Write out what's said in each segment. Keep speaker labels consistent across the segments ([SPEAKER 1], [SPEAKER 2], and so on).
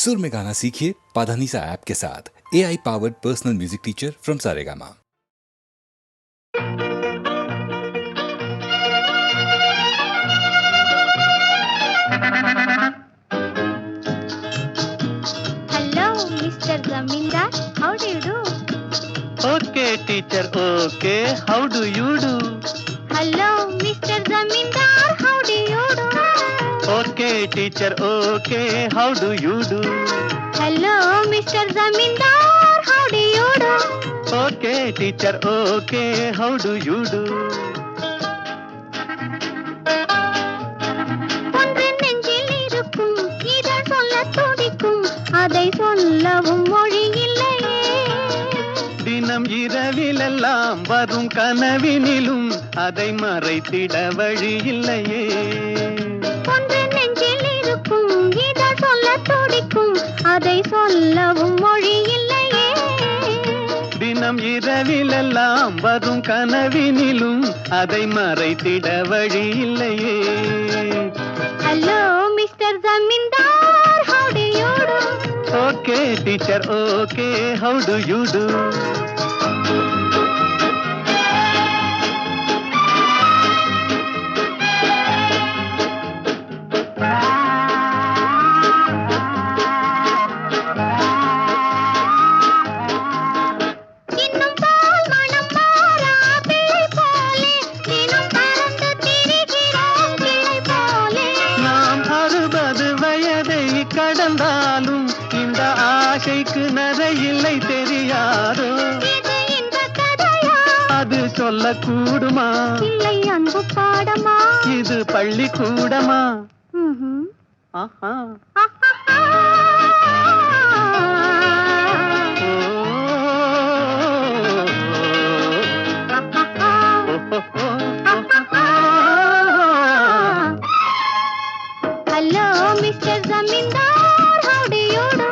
[SPEAKER 1] सुर में गाना सीखिए पाधानीसा ऐप के साथ। AI powered personal music teacher from Saregama.
[SPEAKER 2] Hello, Mr. Zamindar. How do you do?
[SPEAKER 3] Okay, teacher. Okay. How do you do?
[SPEAKER 2] Hello, Mr. Zamindar. How do you do?
[SPEAKER 3] Okay, teacher. Okay. How do you do?
[SPEAKER 2] Hello, Mr. Zamindar. How do you do?
[SPEAKER 3] Okay, teacher. Okay. How do you do?
[SPEAKER 2] ஒன்று நெஞ்சில் இருக்கும் இதழ் சொல்லத் துடிக்கும் அதை சொல்லவும் மொழி இல்லையே.
[SPEAKER 3] தினம் இரவிலெல்லாம் வரும் கனவினிலும் அதை மறைத்திட வழி இல்லையே.
[SPEAKER 2] ஒன்று நெஞ்சில் இருக்கும் இதழ் சொல்லத் துடிக்கும் அதை சொல்லவும் மொழி இல்லையே.
[SPEAKER 3] தினம் இரவிலெல்லாம் வரும் கனவினிலும் அதை மறைத்திட வழி இல்லையே.
[SPEAKER 2] Hello, Mr. Zamindar. How do you do?
[SPEAKER 3] Okay, teacher. Okay. How do you do?
[SPEAKER 2] இன்னும் பால் மணம் மாறா பிள்ளை போலே தினம் பறந்து திரிகிறோம் கிளை போலே.
[SPEAKER 3] நாம் 60 வயதை கடந்தாலும் இந்த ஆசைக்கு நரையில்லை தெரியாதோ.
[SPEAKER 2] இது இன்பக் கதையா?
[SPEAKER 3] அது சொல்லக்கூடுமா?
[SPEAKER 2] இல்லை அன்பு பாடமா?
[SPEAKER 3] இது பள்ளிக்கூடமா?
[SPEAKER 2] ம்ஹும்.
[SPEAKER 3] ஆஹா.
[SPEAKER 2] ஆஹாஹா. Hello, Mr. Zamindar. How do you do?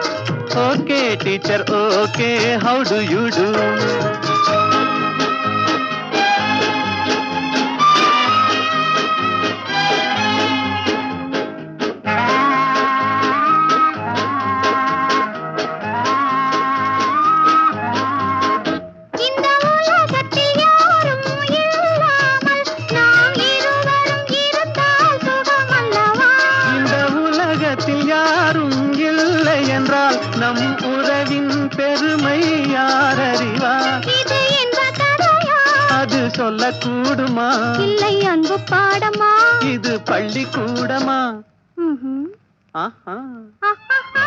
[SPEAKER 3] Okay, teacher. Okay. How do you do?
[SPEAKER 2] இந்த உலகத்தில் யாரும் இல்லாமல் நாம் இருவரும் இருந்தால் சுகம் அல்லவா?
[SPEAKER 3] இந்த உலகத்தில் யாரும் இல்லை என்றால் நம் உறவின் பெருமை யார் அறிவார்?
[SPEAKER 2] இது இன்பக் கதையா?
[SPEAKER 3] அது சொல்லக்கூடுமா?
[SPEAKER 2] இல்லை அன்பு பாடமா?
[SPEAKER 3] இது பள்ளிக்கூடமா?
[SPEAKER 2] ம்ஹும்.
[SPEAKER 3] ஆஹா.
[SPEAKER 2] ஆஹாஹா.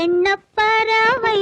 [SPEAKER 2] எண்ணப்பறவை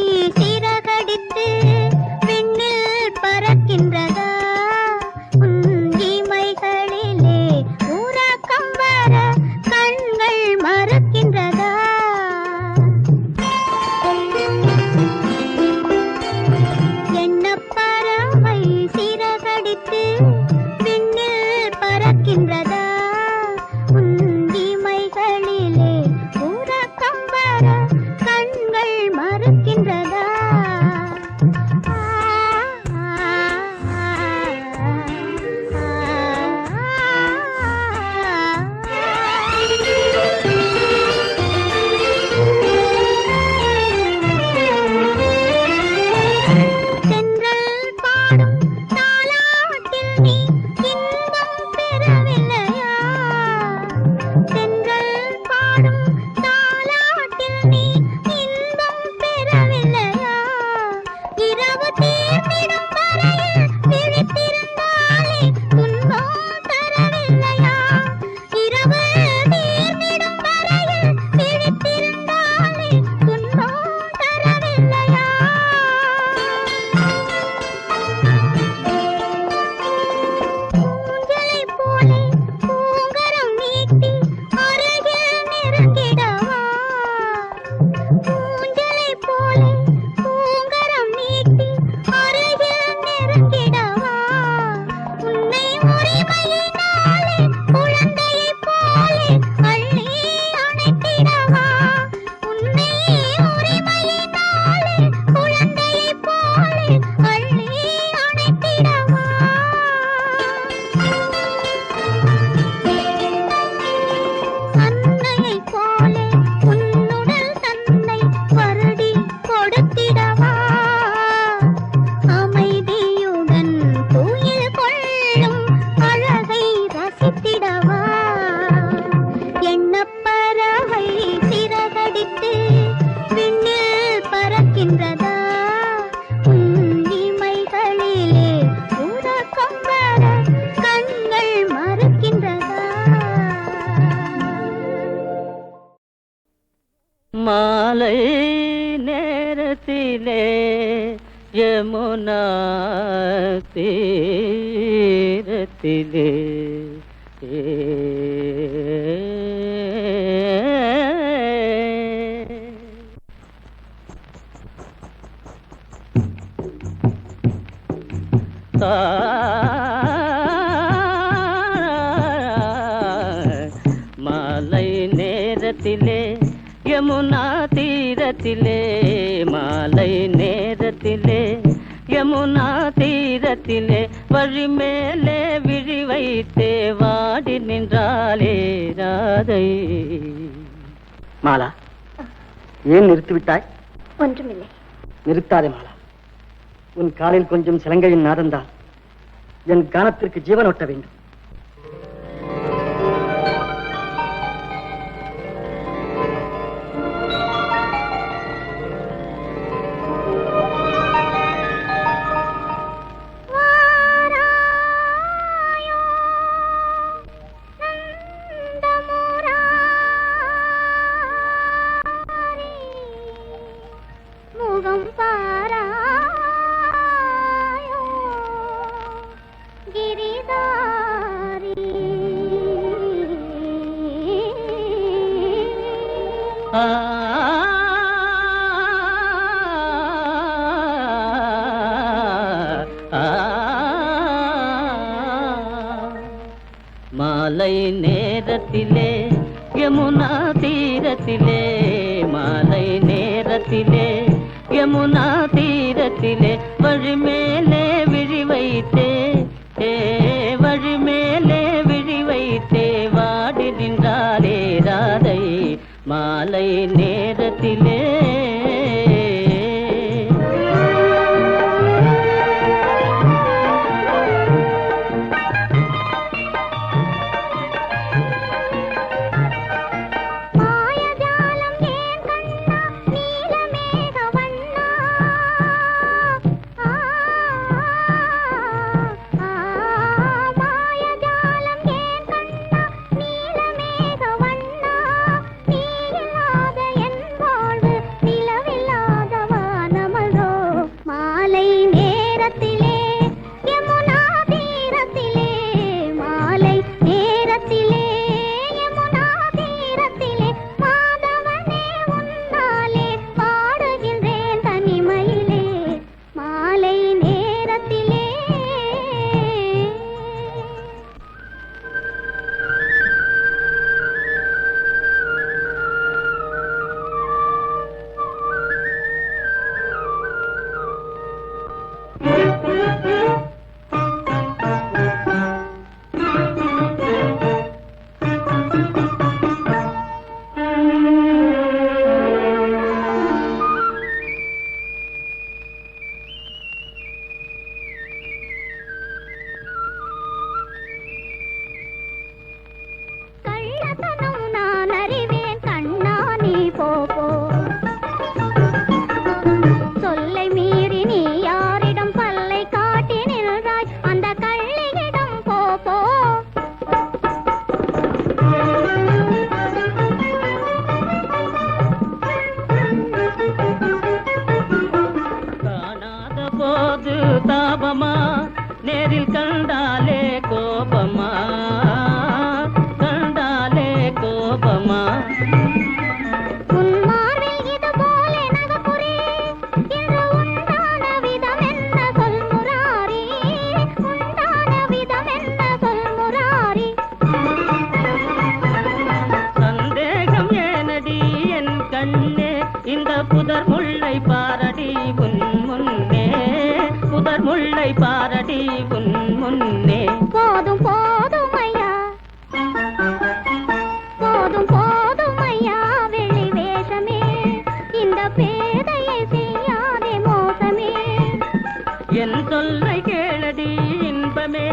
[SPEAKER 4] யமுனா தீரத்திலே மாலை நேரத்திலே யமுனா தீரத்திலே மாலை நேரத்திலே யமுனா தீரத்திலே வழி மேலே விழி வைத்தே வாடி நின்றாளே ராதை. மாலா, ஏன் நிறுத்திவிட்டாய்?
[SPEAKER 2] ஒன்றுமில்லை.
[SPEAKER 4] நிறுத்தாதே மாலா. உன் காலில் கொஞ்சம் சிலங்கையின் நாதந்தான் என் கானத்திற்கு ஜீவன் ஒட்ட வேண்டும்.
[SPEAKER 2] முகம் பாராயோ கிரிதாரி.
[SPEAKER 4] மாலை நேரத்திலே யமுனா தீரத்திலே மாலை நேரத்திலே யமுனா தீரத்திலே வழி மேலே விழி வைத்தே வழி மேலே விழி வைத்தே வாடி நின்றாளே ராதை மாலை நேரத்திலே. தாபமா நேரில் கண்டாலே கோபமா கண்டாலே கோபமா. சந்தேகம் ஏனடி என் கண்ணே இந்த புதர் முல்லை பாரடி உன் முன்னே புதர் முல்லை பாரடி உன் முன்னே.
[SPEAKER 2] போதும் போதும் ஐயா போதும் போதும் ஐயா வெளி வேஷமே இந்த பேதையை செய்யாதே மோசமே.
[SPEAKER 4] என் சொல்லை கேளடி இன்பமே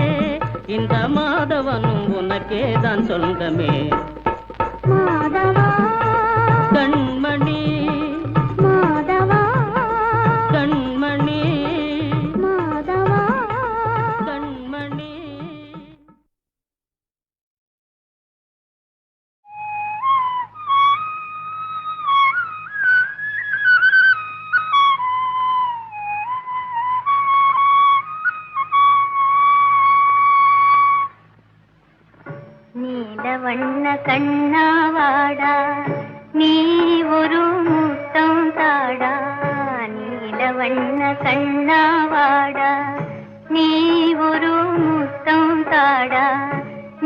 [SPEAKER 4] இந்த மாதவனும் உனக்கேதான் சொந்தமே.
[SPEAKER 2] மாதவா
[SPEAKER 4] கண்மணி
[SPEAKER 2] மாதவா
[SPEAKER 4] கண்மணி
[SPEAKER 2] மாதவா.
[SPEAKER 4] கண்மணி.
[SPEAKER 2] வண்ண கண்ணாவாடா நீ ஒரு முத்தம் தாடா நீல வண்ண கண்ணாவாடா நீ ஒரு முத்தம் தாடா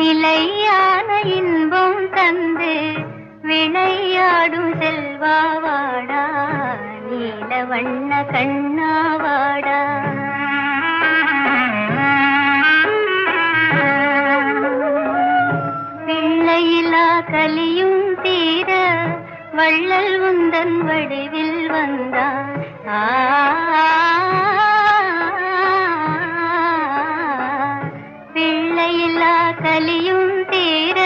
[SPEAKER 2] நிலையான இன்பம் தந்து விளையாடும் செல்வாவாடா நீல வண்ண கண்ணாவாடா பிள்ளையிலா கலியும் தீர வள்ளல் உந்தன் வடிவில் வந்தான் பிள்ளையிலா கலியும் தீர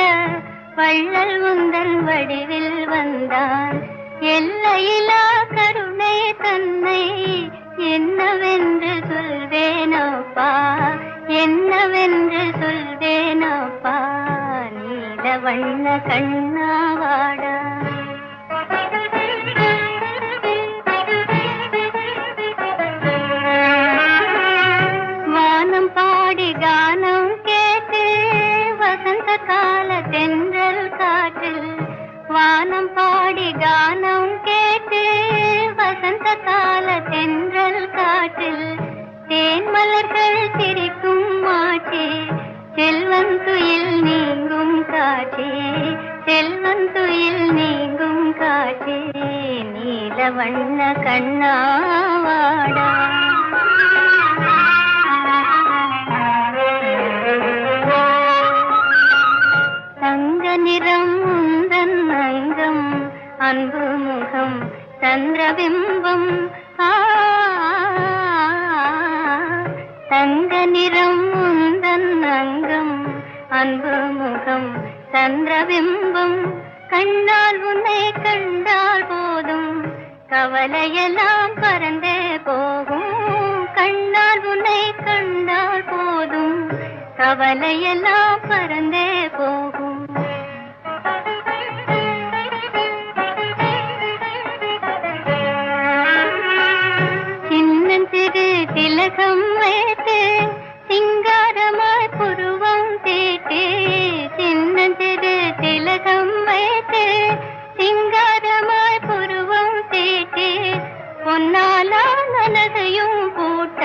[SPEAKER 2] வள்ளல் உந்தன் வடிவில் வந்தான் எல்லையிலா கருணை தன்னை என்னவென்று சொல்வேனோப்பா என்னவென்று சொல்வேனோப்பா நீல வண்ண கண்ணாவாடா வானம் பாடி கானம் கேட்டு வசந்த கால தென்றல் காற்றில் வானம் பாடி கானம் கேட்டு வசந்த கால தென்றல் காற்றில் தேன் மலர்கள் சிரிக்கும் மாற்றே செல்வன் துயில் நீங்கும் காற்றே செல்வன் துயில் நீங்கும் காற்றே நீல வண்ண கண்ணாவாடா தங்க நிறம் உந்தன் அங்கம் அன்பு முகம் சந்திரபிம்பம் தங்க நிறம் உந்தன் அங்கம் அன்பு முகம் சந்திரபிம்பம் கண்ணால் உன்னை கண்டால் போதும் கவலையெல்லாம் பறந்தே போகும் கண்ணால் உன்னை கண்டால் போதும் கவலையெல்லாம் பறந்தே போகும் சின்னஞ்சிறு திலகம் வைத்து சிங்காரமாய் புருவம் தீட்டு சின்னஞ்சிறு திலகம் வைத்து சிங்காரமாய் புருவம் தீட்டு பொன்னாலா மனதையும் பூட்ட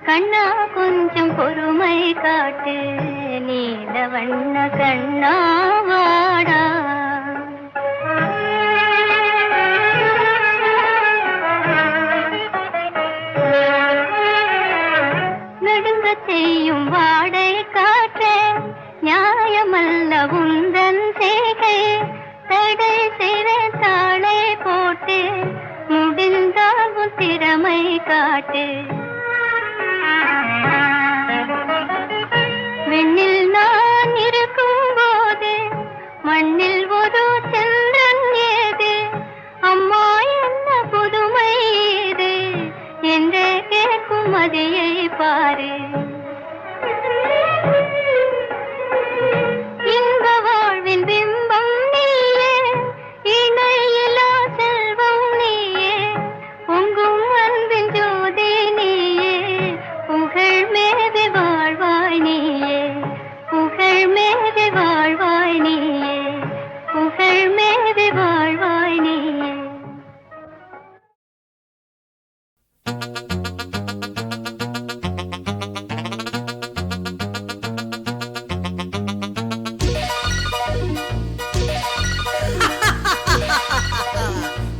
[SPEAKER 2] கண்ணா கொஞ்சம் பொறுமை காட்டு நீல வண்ண கண்ணாவாடா நடுங்க செய்யும் வாடை காற்றே நியாயமல்ல உந்தன் செய்கை தடை செய்த தாளை போட்டு முடிந்தால் உன் திறமை காட்டு விண்ணில் நான் இருக்கும் போது மண்ணில் ஒரு சந்திரன் ஏது அம்மா என்ன புதுமை இது என்றே கேட்கும் மதியை பாரு இன்ப வாழ்வின் பிம்பம் நீயே இணையிலா செல்வம் நீயே பொங்கும் அன்பின் ஜோதி நீயே புகழ் மேவி வாழ்வாய் நீயே புகழ் மேவி வாழ்வாய் நீயே புகழ் மேவி வாழ்வாய் நீயே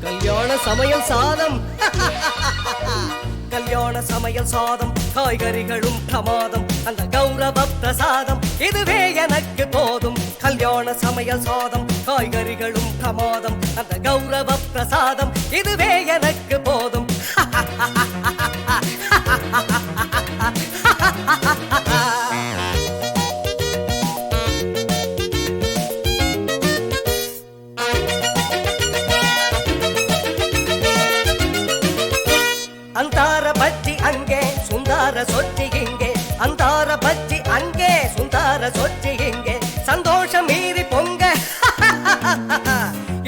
[SPEAKER 5] கல்யாண சமையல் சாதம் கல்யாண சமையல் சாதம் காய்கறிகளும் பிரமாதம் அந்த கௌரவ பிரசாதம் இதுவே எனக்கு போதும் கல்யாண சமையல் சாதம் காய்கறிகளும் பிரமாதம் அந்த கௌரவ பிரசாதம் இதுவே எனக்கு போதும் ಅಂತಾರ ಬಜ್ಜಿ ಅಂಗೆ ಸುಂದರ ಸೊಚ್ಚಿ ಹಿಂಗೆ ಅಂತಾರ ಬಜ್ಜಿ ಅಂಗೆ ಸುಂದರ ಸೊಚ್ಚಿ ಹಿಂಗೆ ಸಂತೋಷ ಮೀರಿ பொங்க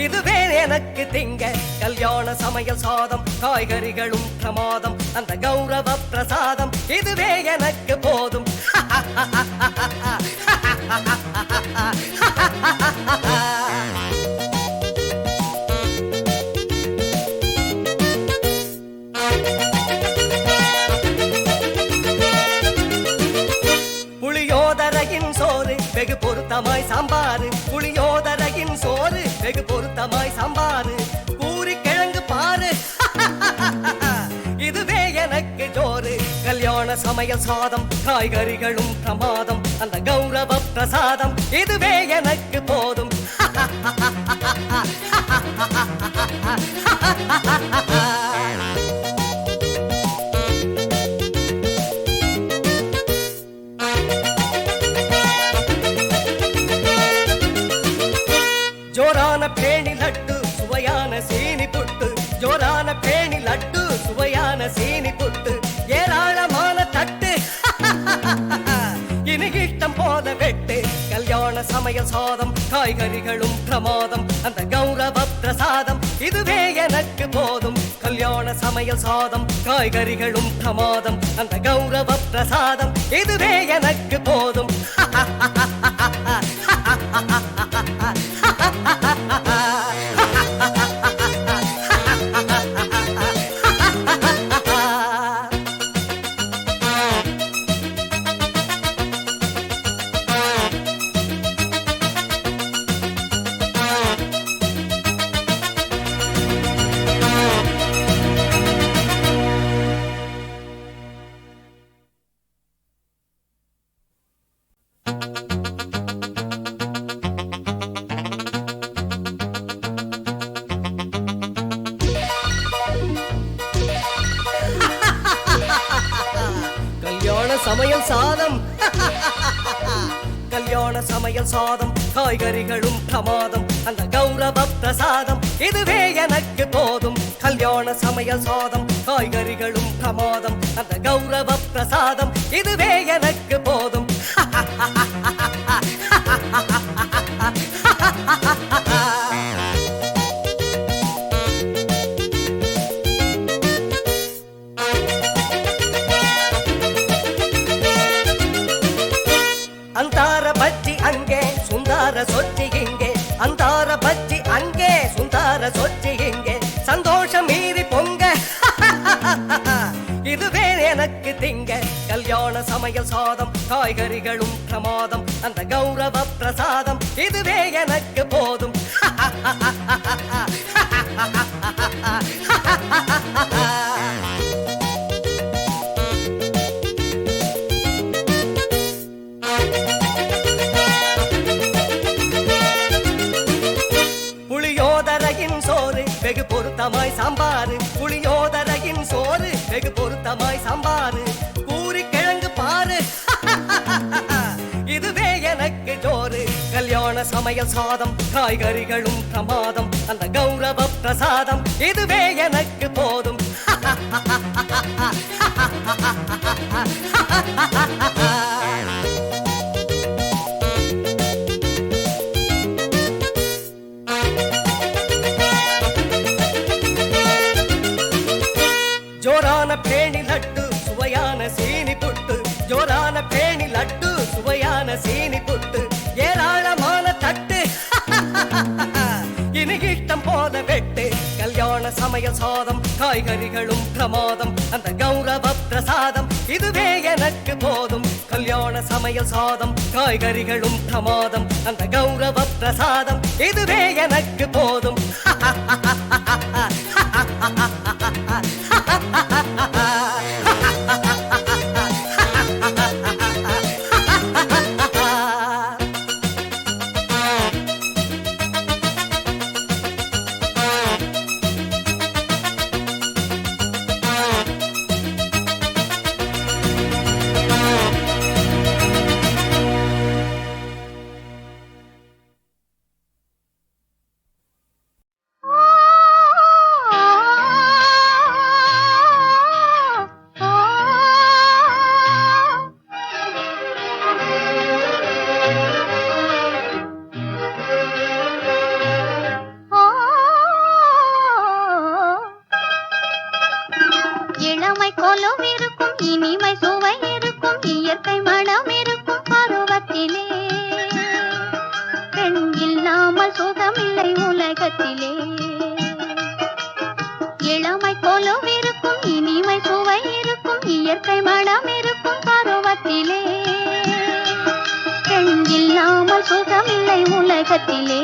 [SPEAKER 5] இதுவே எனக்கு திங்க கல்யாண சமையல் சாதம் காய்கறிகளும் பிரமாதம் அந்த கௌரவ பிரசாதம் இதுவே எனக்கு போதும் புளியோதரையின் சோறு வெகு பொருத்தமாய் சாம்பாரு, புளியோதரையின் சோறு வெகு பொருத்தமாய் சாம்பாரு, பூரி கிழங்கு பாரு இதுவே எனக்கு ஜோறு. கல்யாண சமையல் சாதம் காய்கறிகளும் பிரமாதம், அந்த கௌரவ பிரசாதம் இதுவே எனக்கு போதும். ஜோரான பேணி லட்டு சுவையான சீனி புட்டு, ஜோரான பேணி லட்டு சுவையான சீனி புட்டு, ஏராளமான தட்டு இனி இஷ்டம் போல வெட்டு. கல்யாண சமையல் சாதம் காய்கறிகளும் பிரமாதம், அந்த கௌரவ பிரசாதம் இதுவே எனக்கு போதும். கல்யாண சமையல் சாதம் காய்கறிகளும் பிரமாதம், அந்த கௌரவ பிரசாதம் இதுவே எனக்கு போதும். கல்யாண சமையல் சாதம் கல்யாண சமையல் சாதம் காய்கறிகளும் பிரமாதம், அந்த கௌரவ பிரசாதம் இதுவே எனக்கு போதும். கல்யாண சமையல் சாதம் காய்கறிகளும் பிரமாதம், அந்த கௌரவ பிரசாதம் இதுவே எனக்கு போதும். அந்தார பஜ்ஜி அங்கே சுந்தார சொச்சி இங்கே, அந்தார பஜ்ஜி அங்கே சுந்தார சொச்சி இங்கே, சந்தோஷம் மீறி பொங்க இதுவே எனக்கு திங்க. கல்யாண சமையல் சாதம் காய்கறிகளும் பிரமாதம், அந்த கௌரவ பிரசாதம் இதுவே எனக்கு போதும். புளியோதரையின் சோறு வெகு பொருத்தமாய் சாம்பாரு, புளியோதரையின் சோறு வெகு பொருத்தமாய் சாம்பாரு, பூரி கிழங்கு பாரு இதுவே எனக்கு ஜோறு. கல்யாண சமையல் சாதம் காய்கறிகளும் பிரமாதம், அந்த கௌரவ பிரசாதம் இதுவே எனக்கு போதும். ஜோரான பேணி லட்டு சுவையான சீனி புட்டு, ஜோரான பேணி லட்டு சுவையான சீனி புட்டு, ஏராளமான தட்டு இனி இஷ்டம் போல வெட்டு. கல்யாண சமையல் சாதம் காய்கறிகளும் பிரமாதம், அந்த கௌரவ பிரசாதம் இதுவே எனக்கு போதும். கல்யாண சமையல் சாதம் காய்கறிகளும் பிரமாதம், அந்த கௌரவ பிரசாதம் இதுவே எனக்கு போதும்.
[SPEAKER 2] ஆ உலகத்திலே இளமை கொலுவிருக்கும் இனிமை சுவை இருக்கும் இயற்கை மனம் இருக்கும் பருவத்திலே பெண் இல்லாமல் சுகமில்லை உலகத்திலே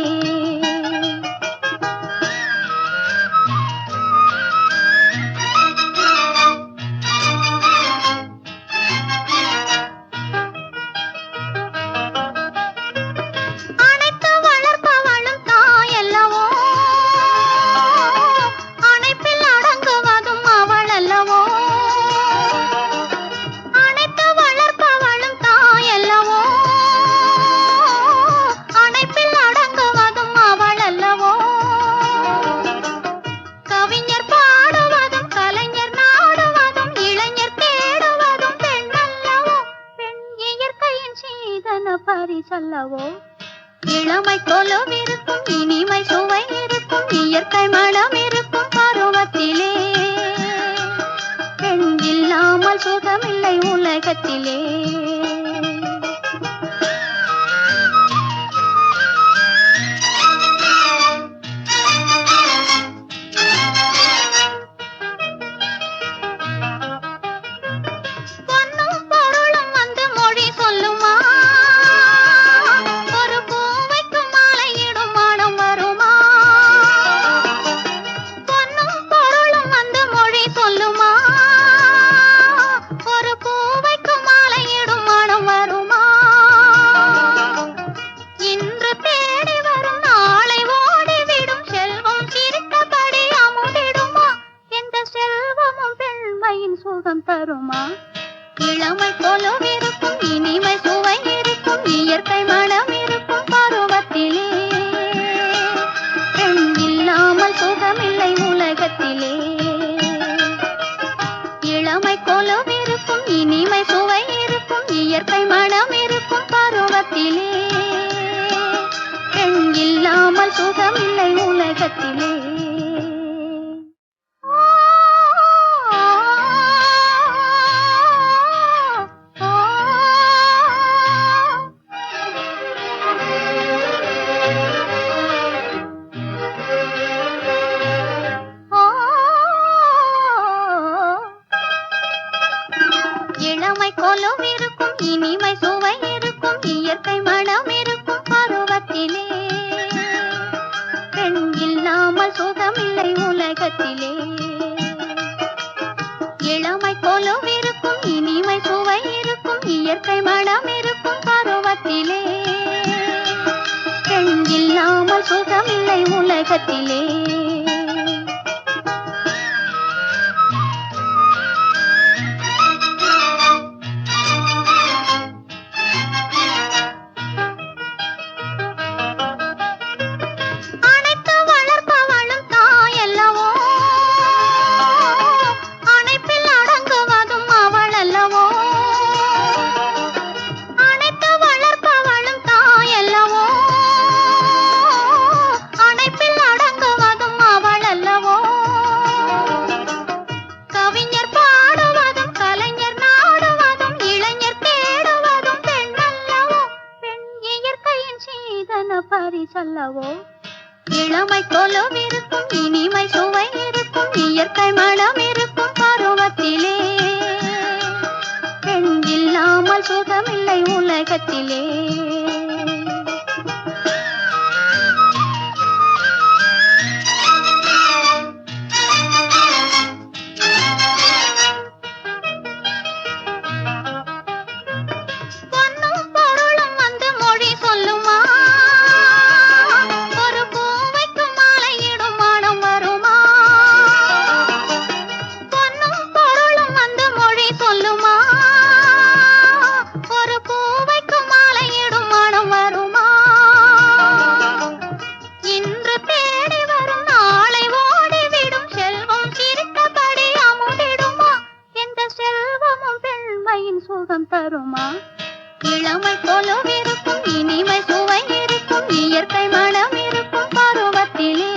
[SPEAKER 2] பரிசல்லவோ இளமை கொலுவிருக்கும் இனிமை சுவை இருக்கும் இயற்கை மனம் இருக்கும் பருவத்திலே பெண் இல்லாமல் சுகமில்லை உலகத்திலே சுகம் தருமா இளமை கொலுவிருக்கும் இனிமை சுவை இருக்கும் இயற்கை மனம் இருக்கும் பருவத்திலே பெண் இல்லாமல் சுகமில்லை உலகத்திலே இளமை கொலுவிருக்கும் இனிமை சுவை இருக்கும் இயற்கை மனம் இருக்கும் பருவத்திலே பெண் இல்லாமல் சுகமில்லை உலகத்திலே இளமை கொலுவிருக்கும் இனிமை சுவை இருக்கும் இயற்கை மனம் இருக்கும் பருவத்திலே பெண் இல்லாமல் சுகமில்லை உலகத்திலே இளமை கொலுவிருக்கும் இனிமை சுவை இருக்கும் இயற்கை மனம் இருக்கும் பருவத்திலே பெண் இல்லாமல் சுகமில்லை உலகத்திலே பரிசல்லவோ இளமை கொலுவிருக்கும் இனிமை சுவை இருக்கும் இயற்கை மனம் இருக்கும் பருவத்திலே பெண் இல்லாமல் சுகமில்லை உலகத்திலே சுகம் தருமா இளமை கொலுவிருக்கும் இனிமை சுவை இருக்கும் இயற்கை மனம் இருக்கும் பருவத்திலே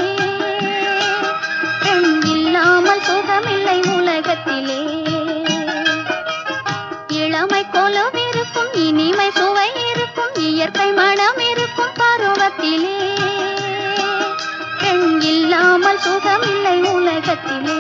[SPEAKER 2] பெண் இல்லாமல் சுகமில்லை உலகத்திலே இளமை கொலுவிருக்கும் இனிமை சுவை இருக்கும் இயற்கை மனம் இருக்கும் பருவத்திலே உலகத்திலே